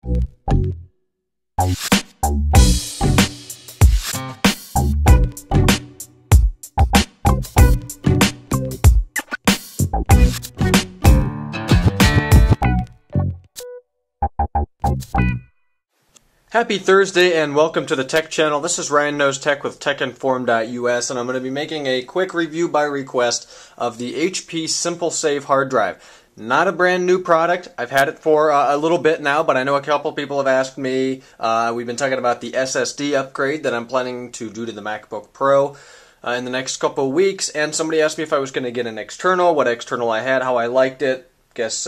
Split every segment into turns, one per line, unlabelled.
Happy Thursday and welcome to the Tech Channel. This is Ryan Knows Tech with TechInform.us, and I'm going to be making a quick review by request of the HP SimpleSave hard drive. Not a brand new product. I've had it for a little bit now, but I know a couple people have asked me. We've been talking about the SSD upgrade that I'm planning to do to the MacBook Pro in the next couple of weeks, and somebody asked me if I was going to get an external, what external I had, how I liked it. Guess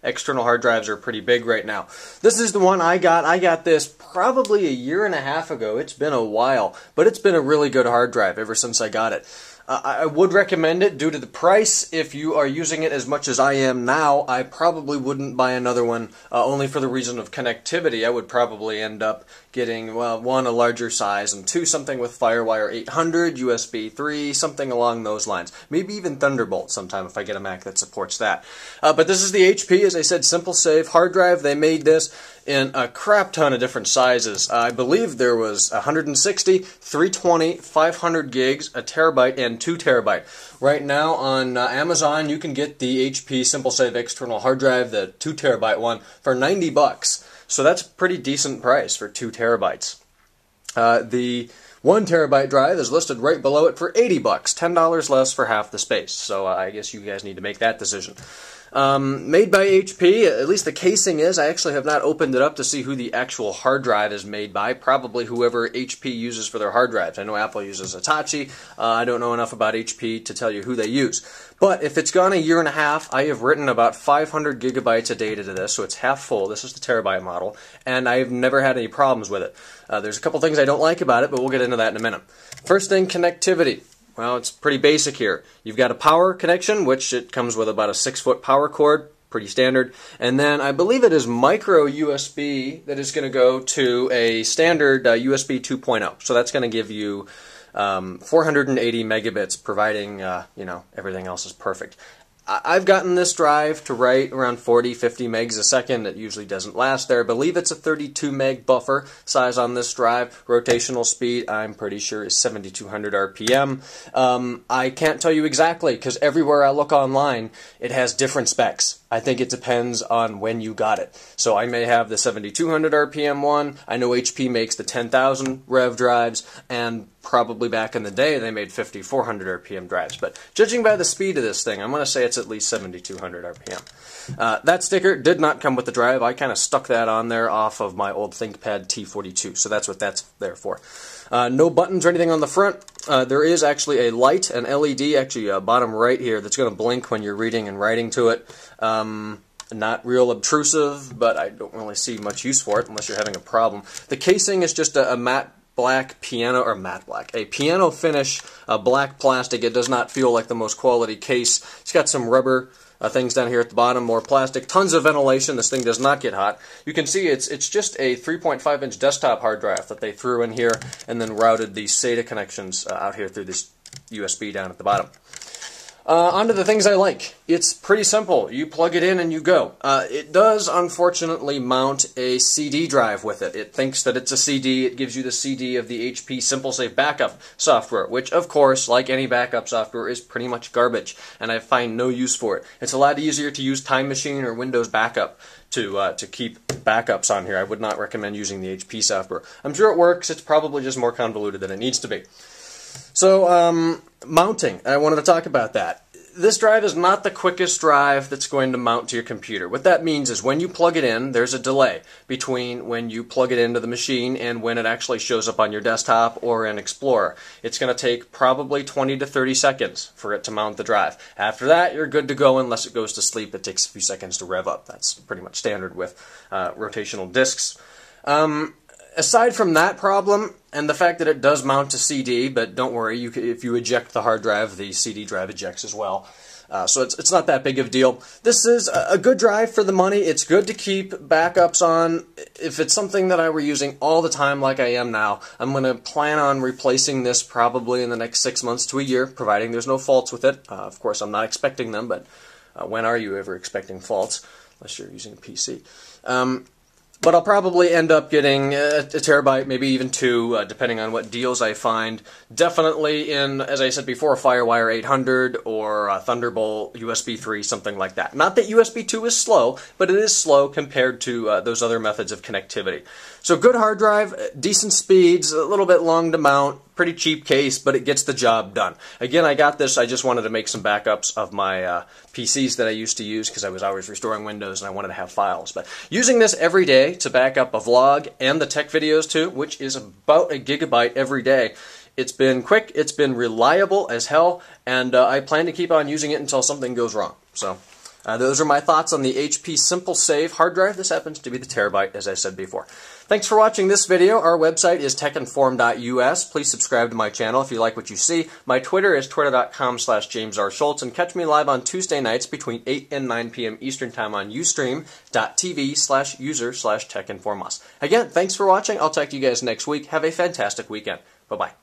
external hard drives are pretty big right now. This is the one I got. I got this probably a year and a half ago. It's been a while, but it's been a really good hard drive ever since I got it. I would recommend it due to the price. If you are using it as much as I am now, I probably wouldn't buy another one only for the reason of connectivity. I would probably end up getting, well, one, a larger size, and two, something with Firewire 800, USB 3, something along those lines. Maybe even Thunderbolt sometime if I get a Mac that supports that. But this is the HP, as I said, SimpleSave hard drive. They made this in a crap ton of different sizes. I believe there was 160, 320, 500 gigs, a terabyte, and 2 terabyte. Right now on Amazon, you can get the HP SimpleSave external hard drive, the 2 terabyte one, for $90. So that's a pretty decent price for 2 terabytes. The 1 terabyte drive is listed right below it for $80, $10 less for half the space. So I guess you guys need to make that decision. Made by HP, at least the casing is. I actually have not opened it up to see who the actual hard drive is made by. Probably whoever HP uses for their hard drives. I know Apple uses Hitachi. I don't know enough about HP to tell you who they use. But if it's gone a year and a half, I have written about 500 gigabytes of data to this, so it's half full. This is the terabyte model, and I've never had any problems with it. There's a couple things I don't like about it, but we'll get into that in a minute. First thing, connectivity. Well, it's pretty basic here. You've got a power connection, which it comes with about a 6-foot power cord, pretty standard. And then I believe it is micro USB that is going to go to a standard USB 2.0. So that's going to give you 480 megabits, providing you know, everything else is perfect. I've gotten this drive to write around 40, 50 megs a second. It usually doesn't last there. I believe it's a 32 meg buffer size on this drive. Rotational speed, I'm pretty sure, is 7,200 RPM. I can't tell you exactly because everywhere I look online, it has different specs. I think it depends on when you got it. So I may have the 7,200 RPM one. I know HP makes the 10,000 rev drives, and probably back in the day they made 5,400 RPM drives. But judging by the speed of this thing, I'm going to say it's at least 7,200 RPM. That sticker did not come with the drive. I kind of stuck that on there off of my old ThinkPad T42, so that's what that's there for. No buttons or anything on the front. There is actually a light, an LED, actually bottom right here, that's going to blink when you're reading and writing to it. Not real obtrusive, but I don't really see much use for it unless you're having a problem. The casing is just a matte black piano, or matte black, a piano finish black plastic. It does not feel like the most quality case. It's got some rubber things down here at the bottom, more plastic, tons of ventilation. This thing does not get hot. You can see it's just a 3.5-inch desktop hard drive that they threw in here and then routed these SATA connections out here through this USB down at the bottom. Onto the things I like. It's pretty simple. You plug it in and you go. It does, unfortunately, mount a CD drive with it. It thinks that it's a CD. It gives you the CD of the HP SimpleSave backup software, which, of course, like any backup software, is pretty much garbage, and I find no use for it. It's a lot easier to use Time Machine or Windows Backup to keep backups on here. I would not recommend using the HP software. I'm sure it works. It's probably just more convoluted than it needs to be. So, mounting. I wanted to talk about that. This drive is not the quickest drive that's going to mount to your computer. What that means is when you plug it in, there's a delay between when you plug it into the machine and when it actually shows up on your desktop or in Explorer. It's going to take probably 20 to 30 seconds for it to mount the drive. After that, you're good to go unless it goes to sleep. It takes a few seconds to rev up. That's pretty much standard with rotational disks. Aside from that problem, and the fact that it does mount to CD, but don't worry, if you eject the hard drive, the CD drive ejects as well. So it's not that big of a deal. This is a good drive for the money. It's good to keep backups on. If it's something that I were using all the time like I am now, I'm going to plan on replacing this probably in the next 6 months to a year, providing there's no faults with it. Of course, I'm not expecting them, but when are you ever expecting faults? Unless you're using a PC. But I'll probably end up getting a terabyte, maybe even 2, depending on what deals I find. Definitely in, as I said before, Firewire 800 or Thunderbolt, USB 3, something like that. Not that USB 2 is slow, but it is slow compared to those other methods of connectivity. So good hard drive, decent speeds, a little bit long to mount, pretty cheap case, but it gets the job done. Again, I got this, I just wanted to make some backups of my PCs that I used to use because I was always restoring Windows and I wanted to have files. But using this every day to back up a vlog and the tech videos too, which is about 1 gigabyte every day. It's been quick, it's been reliable as hell, and I plan to keep on using it until something goes wrong. So those are my thoughts on the HP SimpleSave hard drive. This happens to be the terabyte, as I said before. Thanks for watching this video. Our website is techinform.us. Please subscribe to my channel if you like what you see. My Twitter is twitter.com/JamesRSchultz, and catch me live on Tuesday nights between 8 and 9 p.m. Eastern Time on ustream.tv/user/techinformus. Again, thanks for watching. I'll talk to you guys next week. Have a fantastic weekend. Bye-bye.